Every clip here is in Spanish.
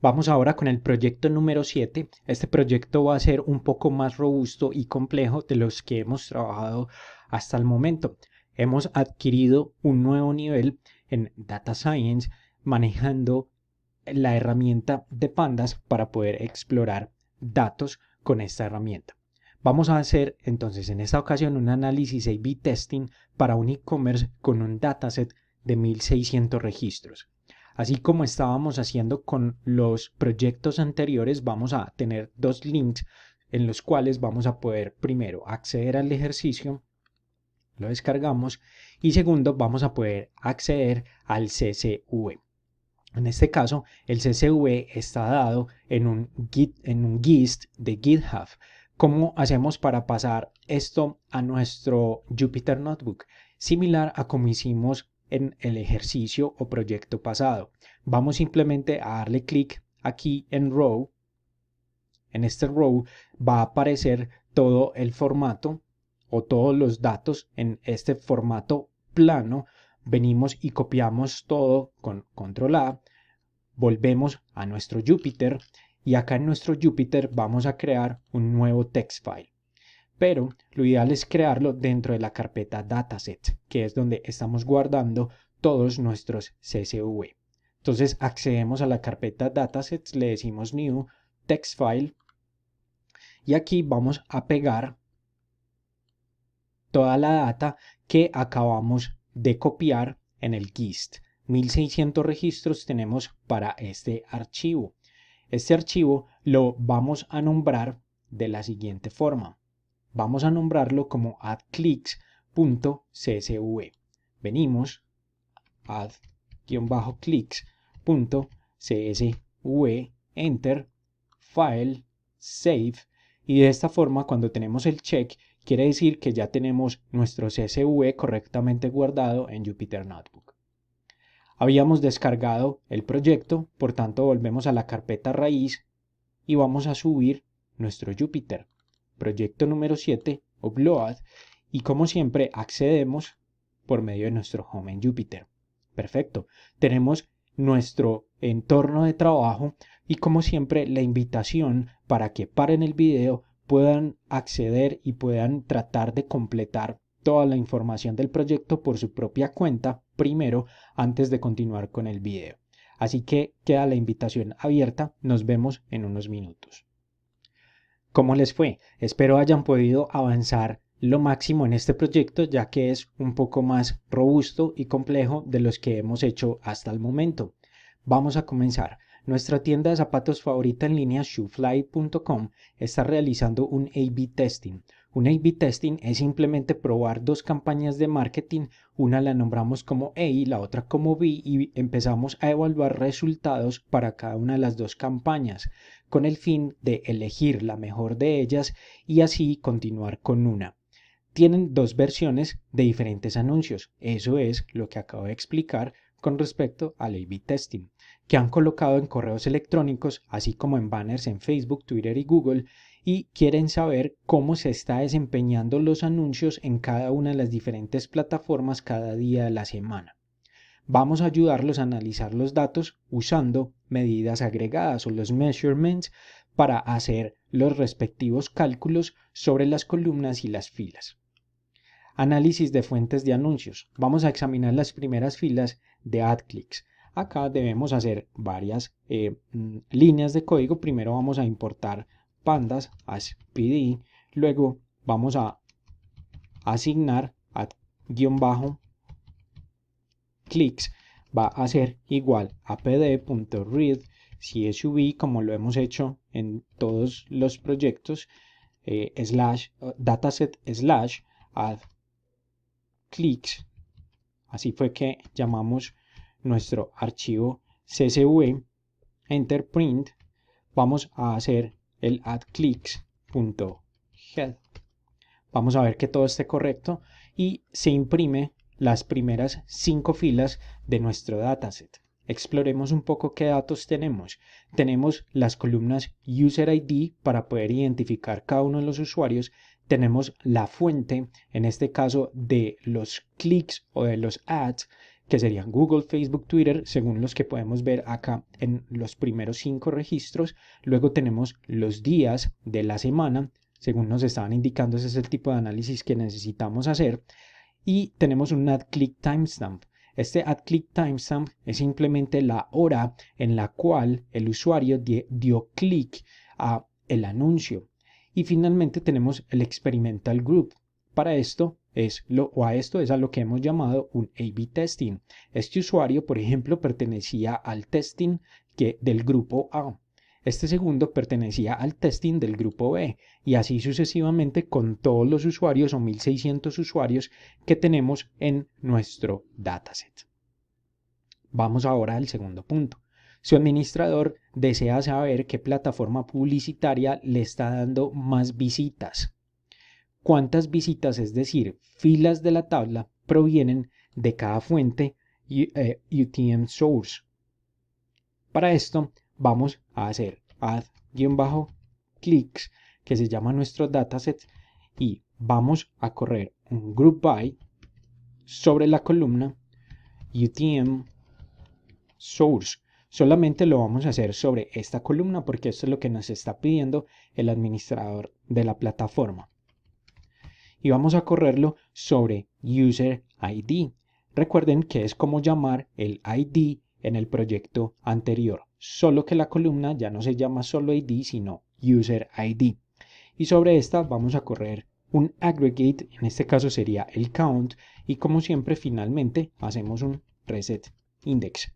Vamos ahora con el proyecto número 7. Este proyecto va a ser un poco más robusto y complejo de los que hemos trabajado hasta el momento. Hemos adquirido un nuevo nivel en Data Science manejando la herramienta de Pandas para poder explorar datos con esta herramienta. Vamos a hacer entonces en esta ocasión un análisis A/B testing para un e-commerce con un dataset de 1600 registros. Así como estábamos haciendo con los proyectos anteriores, vamos a tener dos links en los cuales vamos a poder primero acceder al ejercicio, lo descargamos, y segundo vamos a poder acceder al CSV. En este caso, el CSV está dado en un gist de GitHub. ¿Cómo hacemos para pasar esto a nuestro Jupyter Notebook? Similar a como hicimos en el ejercicio o proyecto pasado. Vamos simplemente a darle clic aquí en Row. En este row va a aparecer todo el formato o todos los datos en este formato plano. Venimos y copiamos todo con Control A, volvemos a nuestro Jupyter y acá en nuestro Jupyter vamos a crear un nuevo text file. Pero lo ideal es crearlo dentro de la carpeta Dataset, que es donde estamos guardando todos nuestros CSV. Entonces accedemos a la carpeta Datasets, le decimos New Text File y aquí vamos a pegar toda la data que acabamos de copiar en el GIST. 1600 registros tenemos para este archivo. Este archivo lo vamos a nombrar de la siguiente forma. Vamos a nombrarlo como addclicks.csv. Venimos add-clicks.csv, enter, file, save, y de esta forma cuando tenemos el check quiere decir que ya tenemos nuestro CSV correctamente guardado en Jupyter Notebook. Habíamos descargado el proyecto, por tanto volvemos a la carpeta raíz y vamos a subir nuestro Jupyter. Proyecto número 7, Upload, y como siempre accedemos por medio de nuestro Home en Jupyter. Perfecto, tenemos nuestro entorno de trabajo y como siempre la invitación para que paren el video, puedan acceder y puedan tratar de completar toda la información del proyecto por su propia cuenta primero antes de continuar con el video. Así que queda la invitación abierta, nos vemos en unos minutos. ¿Cómo les fue? Espero hayan podido avanzar lo máximo en este proyecto, ya que es un poco más robusto y complejo de los que hemos hecho hasta el momento. Vamos a comenzar. Nuestra tienda de zapatos favorita en línea shoefly.com está realizando un A/B testing. Un A/B testing es simplemente probar dos campañas de marketing, una la nombramos como A y la otra como B, y empezamos a evaluar resultados para cada una de las dos campañas, con el fin de elegir la mejor de ellas y así continuar con una. Tienen dos versiones de diferentes anuncios. Eso es lo que acabo de explicar con respecto al A/B testing, que han colocado en correos electrónicos, así como en banners en Facebook, Twitter y Google, y quieren saber cómo se está desempeñando los anuncios en cada una de las diferentes plataformas cada día de la semana. Vamos a ayudarlos a analizar los datos usando medidas agregadas o los measurements para hacer los respectivos cálculos sobre las columnas y las filas. Análisis de fuentes de anuncios. Vamos a examinar las primeras filas de AdClicks. Acá debemos hacer varias líneas de código. Primero vamos a importar pandas as PD. Luego vamos a asignar ad-clicks va a ser igual a pd.read csv, como lo hemos hecho en todos los proyectos, dataset slash add clicks. Así fue que llamamos nuestro archivo CSV, enter print. Vamos a hacer el addclicks.head. Vamos a ver que todo esté correcto y se imprime las primeras 5 filas de nuestro dataset. Exploremos un poco qué datos tenemos. Tenemos las columnas User ID para poder identificar cada uno de los usuarios. Tenemos la fuente, en este caso de los clics o de los ads. que serían Google, Facebook, Twitter, según los que podemos ver acá en los primeros 5 registros. Luego tenemos los días de la semana, según nos estaban indicando, ese es el tipo de análisis que necesitamos hacer. Y tenemos un add-click timestamp. Este add-click timestamp es simplemente la hora en la cual el usuario dio clic a el anuncio. Y finalmente tenemos el experimental group. Para esto es a lo que hemos llamado un A/B testing. Este usuario, por ejemplo, pertenecía al testing del grupo A. Este segundo pertenecía al testing del grupo B, y así sucesivamente con todos los usuarios o 1600 usuarios que tenemos en nuestro dataset. Vamos ahora al segundo punto. Su administrador desea saber qué plataforma publicitaria le está dando más visitas. ¿Cuántas visitas, es decir, filas de la tabla, provienen de cada fuente UTM source? Para esto vamos a hacer add-clicks, que se llama nuestro dataset, y vamos a correr un group by sobre la columna UTM source. Solamente lo vamos a hacer sobre esta columna porque esto es lo que nos está pidiendo el administrador de la plataforma. Y vamos a correrlo sobre user ID. Recuerden que es como llamar el ID en el proyecto anterior, solo que la columna ya no se llama solo ID, sino user ID. Y sobre esta vamos a correr un aggregate, en este caso sería el count, y como siempre finalmente hacemos un reset index.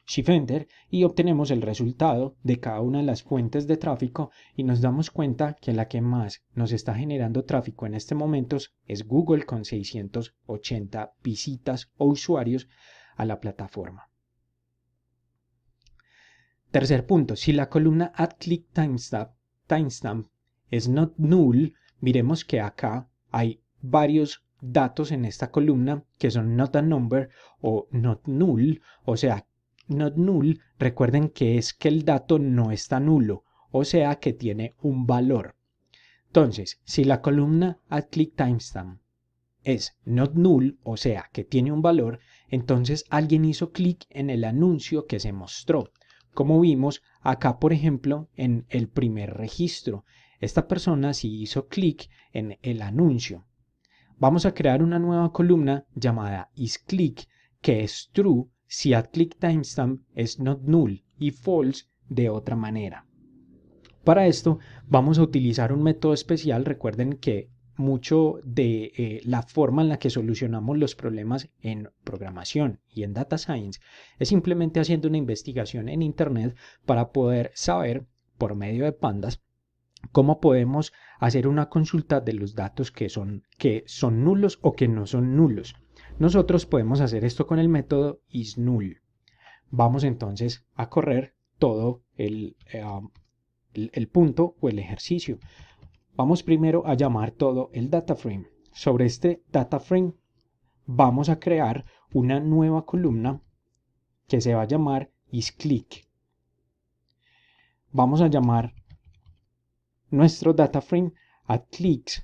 Shift Enter y obtenemos el resultado de cada una de las fuentes de tráfico, y nos damos cuenta que la que más nos está generando tráfico en este momento es Google, con 680 visitas o usuarios a la plataforma. Tercer punto, si la columna add-click timestamp es not null, miremos que acá hay varios datos en esta columna que son not a number o not null, o sea, not null, recuerden que es que el dato no está nulo, o sea que tiene un valor. Entonces, si la columna add-click timestamp es not null, o sea que tiene un valor, entonces alguien hizo clic en el anuncio que se mostró. Como vimos acá, por ejemplo, en el primer registro, esta persona sí hizo clic en el anuncio. Vamos a crear una nueva columna llamada isClick, que es true si add-click timestamp es not null y false de otra manera. Para esto vamos a utilizar un método especial. Recuerden que mucho de la forma en la que solucionamos los problemas en programación y en data science es simplemente haciendo una investigación en internet para poder saber por medio de pandas cómo podemos hacer una consulta de los datos que son nulos o que no son nulos. Nosotros podemos hacer esto con el método isNull. Vamos entonces a correr todo el punto o el ejercicio. Vamos primero a llamar todo el data frame. Sobre este data frame vamos a crear una nueva columna que se va a llamar isClick. Vamos a llamar nuestro data frame add-click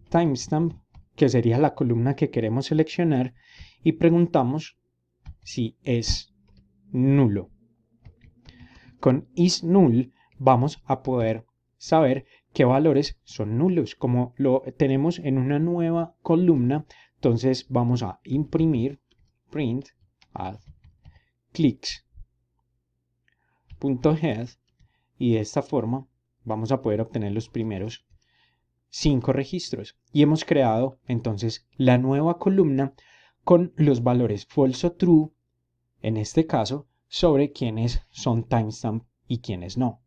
timestamp, que sería la columna que queremos seleccionar, y preguntamos si es nulo. Con isNull vamos a poder saber qué valores son nulos. Como lo tenemos en una nueva columna, entonces vamos a imprimir print add-clicks.head, y de esta forma vamos a poder obtener los primeros 5 registros. Y hemos creado entonces la nueva columna con los valores false o true, en este caso, sobre quiénes son timestamp y quiénes no.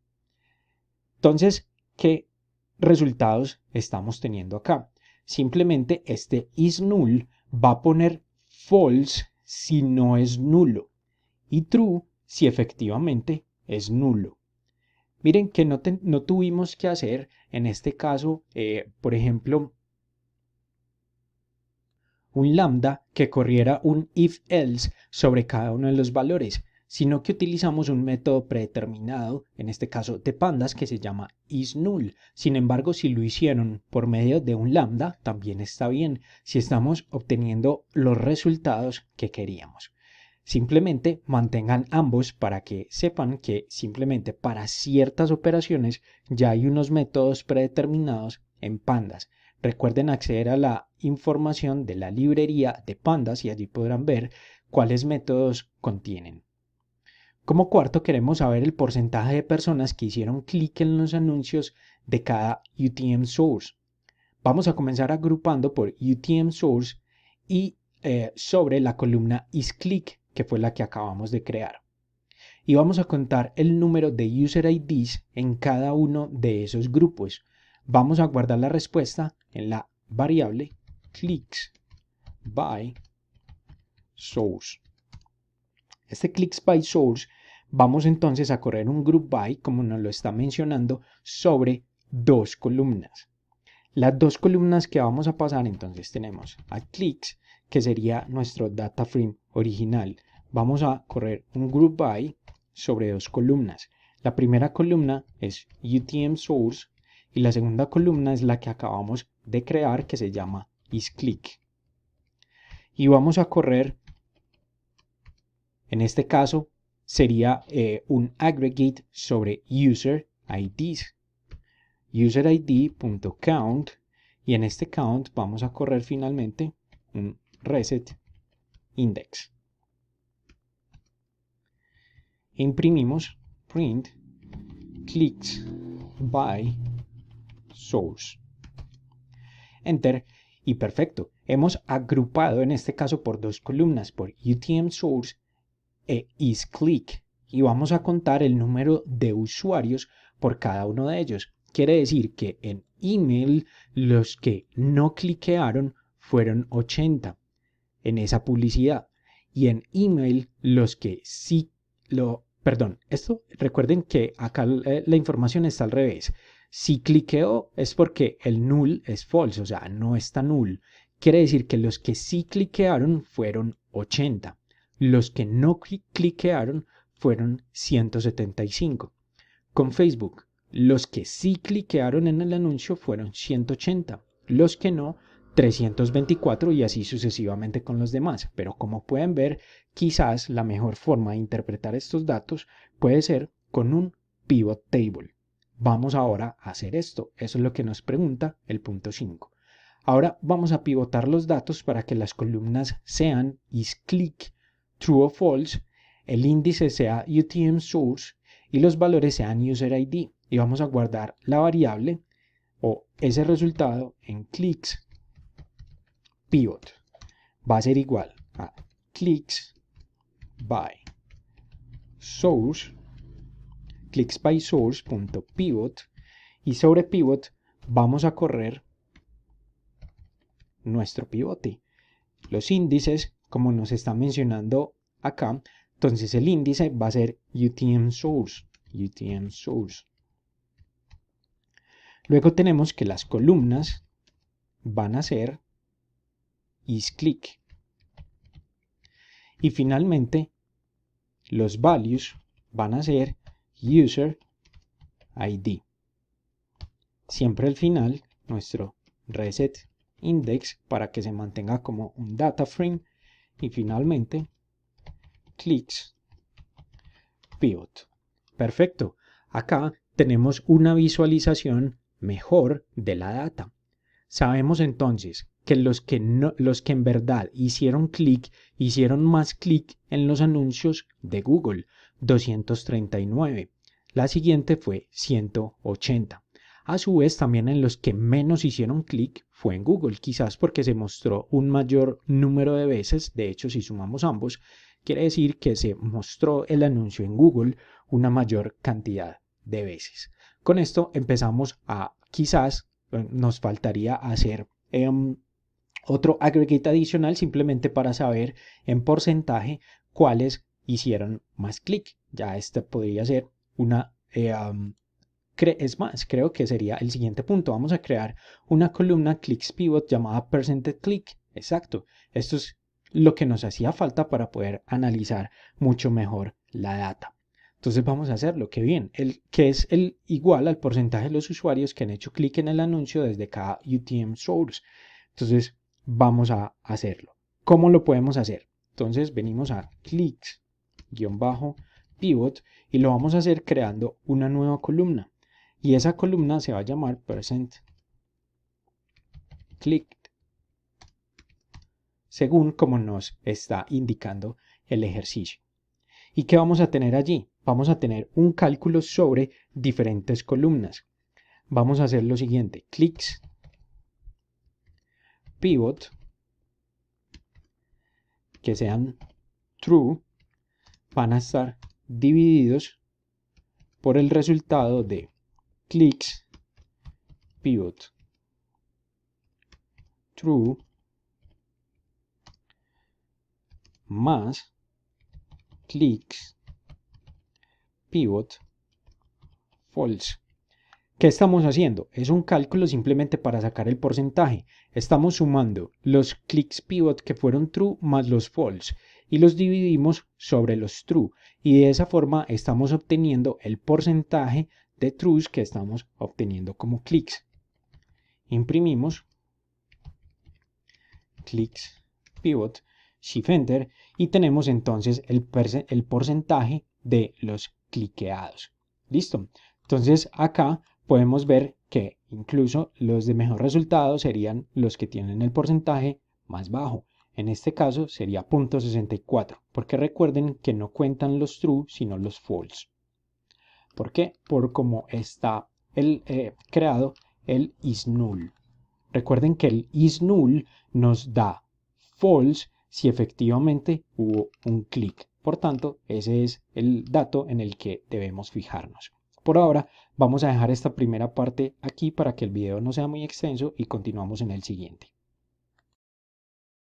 Entonces, ¿qué resultados estamos teniendo acá? Simplemente este isNull va a poner false si no es nulo y true si efectivamente es nulo. Miren que no tuvimos que hacer en este caso, por ejemplo, un lambda que corriera un if-else sobre cada uno de los valores. sino que utilizamos un método predeterminado, en este caso de pandas, que se llama isNull. Sin embargo, si lo hicieron por medio de un lambda, también está bien, si estamos obteniendo los resultados que queríamos. Simplemente mantengan ambos para que sepan que simplemente para ciertas operaciones ya hay unos métodos predeterminados en pandas. Recuerden acceder a la información de la librería de pandas y allí podrán ver cuáles métodos contienen. Como cuarto, queremos saber el porcentaje de personas que hicieron clic en los anuncios de cada UTM source. Vamos a comenzar agrupando por UTM source y sobre la columna isClick, que fue la que acabamos de crear. Y vamos a contar el número de user IDs en cada uno de esos grupos. Vamos a guardar la respuesta en la variable clicks by source. Este clicks by source, vamos entonces a correr un group by, como nos lo está mencionando, sobre dos columnas. Las dos columnas que vamos a pasar, entonces tenemos a clicks, que sería nuestro data frame original. Vamos a correr un group by sobre dos columnas. La primera columna es UTM source y la segunda columna es la que acabamos de crear, que se llama isClick. Y vamos a correr, en este caso sería un aggregate sobre user IDs. userid.count, y en este count vamos a correr finalmente un reset index. Imprimimos print clicks by source. Enter y perfecto. Hemos agrupado en este caso por dos columnas, por UTM source e isClick, y vamos a contar el número de usuarios por cada uno de ellos. Quiere decir que en email los que no cliquearon fueron 80 en esa publicidad, y en email los que sí recuerden que acá la información está al revés. Si cliqueó es porque el null es false, o sea, no está null. Quiere decir que los que sí cliquearon fueron 80. Los que no cliquearon fueron 175. Con Facebook, los que sí cliquearon en el anuncio fueron 180. Los que no, 324, y así sucesivamente con los demás. Pero como pueden ver, quizás la mejor forma de interpretar estos datos puede ser con un pivot table. Vamos ahora a hacer esto. Eso es lo que nos pregunta el punto 5. Ahora vamos a pivotar los datos para que las columnas sean isClick, true o false, el índice sea UTM source y los valores sean user ID. Y vamos a guardar la variable o ese resultado en clicks pivot. Va a ser igual a clicks by source, clicks.by.source.pivot, y sobre pivot vamos a correr nuestro pivote. Los índices, como nos está mencionando acá, entonces el índice va a ser UTM source. Luego tenemos que las columnas van a ser isClick. Y finalmente, los values van a ser user ID. Siempre al final, nuestro reset index para que se mantenga como un data frame. Y finalmente, clicks pivot. Perfecto. Acá tenemos una visualización mejor de la data. Sabemos entonces que los que en verdad hicieron más clic en los anuncios de Google, 239. La siguiente fue 180. A su vez, también en los que menos hicieron clic fue en Google, quizás porque se mostró un mayor número de veces. De hecho, si sumamos ambos, quiere decir que se mostró el anuncio en Google una mayor cantidad de veces. Con esto empezamos a, quizás nos faltaría hacer otro aggregate adicional simplemente para saber en porcentaje cuáles hicieron más clic. Ya este podría ser una... es más, creo que sería el siguiente punto. Vamos a crear una columna clicks pivot llamada %click. Exacto. Esto es lo que nos hacía falta para poder analizar mucho mejor la data. Entonces vamos a hacerlo, qué bien, que es el igual al porcentaje de los usuarios que han hecho clic en el anuncio desde cada UTM source. Entonces vamos a hacerlo. ¿Cómo lo podemos hacer? Entonces venimos a clicks-pivot y lo vamos a hacer creando una nueva columna. Y esa columna se va a llamar %clicked, según como nos está indicando el ejercicio. ¿Y qué vamos a tener allí? Vamos a tener un cálculo sobre diferentes columnas. Vamos a hacer lo siguiente, clicks pivot que sean true van a estar divididos por el resultado de clicks pivot true más clicks pivot false. ¿Qué estamos haciendo? Es un cálculo simplemente para sacar el porcentaje. Estamos sumando los clicks pivot que fueron true más los false y los dividimos sobre los true. Y de esa forma estamos obteniendo el porcentaje de trues que estamos obteniendo como clics. Imprimimos clicks pivot, shift enter y tenemos entonces el porcentaje de los cliqueados. ¿Listo? Entonces acá podemos ver que incluso los de mejor resultado serían los que tienen el porcentaje más bajo. En este caso sería 0.64, porque recuerden que no cuentan los true sino los false. ¿Por qué? Por cómo está creado el isNull. Recuerden que el isNull nos da false si efectivamente hubo un clic. Por tanto, ese es el dato en el que debemos fijarnos. Por ahora vamos a dejar esta primera parte aquí para que el video no sea muy extenso y continuamos en el siguiente.